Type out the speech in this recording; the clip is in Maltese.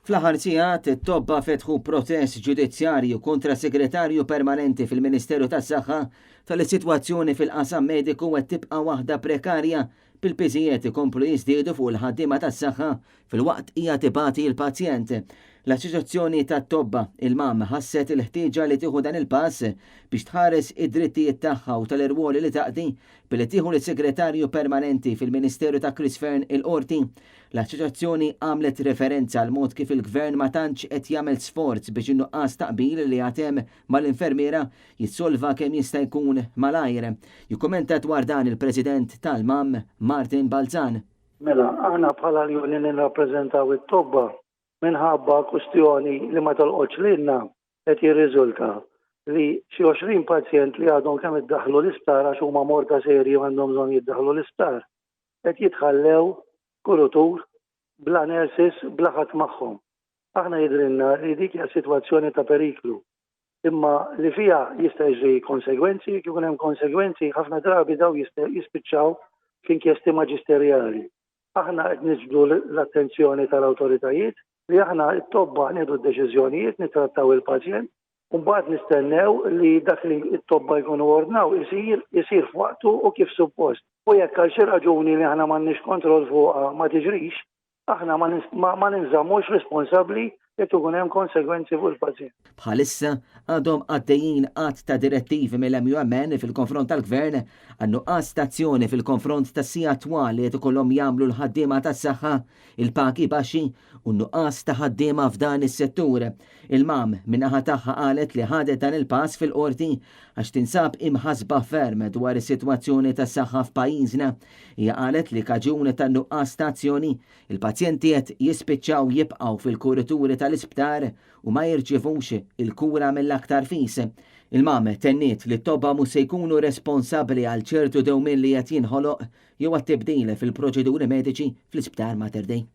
Fl-aħħar sigħat it-tobba fetħu protest ġudizzjarju kontra segretarju permanenti fil-Ministeru tas-Saħħa tal-sitwazzjoni fil-qasam mediku qed tibqa' waħda prekarja bil-piżijiet ikomplu jiżdiedu fuq il-ħaddiema tas-saħħa fil-waqt hija tibati l-pazjent. L-Assoċjazzjoni tat-Tobba il-MAM ħasset il-ħtieġa li tieħu dan il-pass biex tħares id-drittijiet tagħha u tal-irwoli li taqdi billi tieħu l-Segretarju Permanenti fil-Ministeru ta' Chris Fearn il-qorti. L-Assoċjazzjoni għamlet referenza għal mod kif il-Gvern ma tantx qed jagħmel sforz biex innuqqas taqbil li għatem mal-infermiera jissolva kemm jista' jkun malajr. Jikkumenta dwar dan il-President tal-MAM Martin Balzan. Mela, aħna bħala l-Union nirrappreżentaw it-Tobba minħabba kwestjoni li ma tolqotx lilna qed jirriżulta li xi 20 pazjent li għadhom kemm iddaħħlu l-isptar għax huma morta serji għandhom bżonn jiddaħħlu l-isptar qed jitħallew kurutur bla nurses bla ħadd magħhom. Aħna jidrilna li dik hija sitwazzjoni ta' periklu. Imma li fiha jista' jiġri konsegwenzi, kif ikun hemm konsegwenzi ħafna drabi daw jispiċċaw f'inkjesti maġisterjali. Aħna qed niġbdu l-attenzjoni tal-awtoritajiet li aħna t-tobba nieħdu d-deċiżjonijiet nittrattaw il-pazjent u mbagħad nistennew li dak li t-tobba jkunu ordnaw isir f'waqtu u kif suppost. U jekk għal xi raġuni li aħna m'għandniex kontroll fuqha ma tiġrix, aħna ma ninżammux responsabbli jekk ikun hemm konsegwenzi fuq il-pazjent. Bħalissa għadhom għaddejjin qatt ta' direttivi mill-MUMN fil-konfront tal-Gvern għan-nuqqas stazzjoni fil-konfront tas-sija attwali qed ikollhom jagħmlu l-ħaddiema tas-saħħa il-pagi baxxi u n-nuqqas ta' ħaddiema f'dan is-settur. Il-MAM min-naħa tagħha qalet li ħadet dan il-pass fil-qorti għax tinsab imħasba ferm dwar is-sitwazzjoni tas-saħħa f'pajjiżna. Hija qalet li kaġuni tan-nuqqas stazzjoni il-pazjenti qed jispiċċaw jibqgħu fil-kurituri tal-isptar u ma jirċevux il-kura mill-aktar fis. Il-MAM tenniet li t-tobba mhux se jkunu responsabbli għal ċertu dewmien li qed jinħoloq jew għat-tibdil fil-proċeduri mediċi fl-Isptar Mater Dei.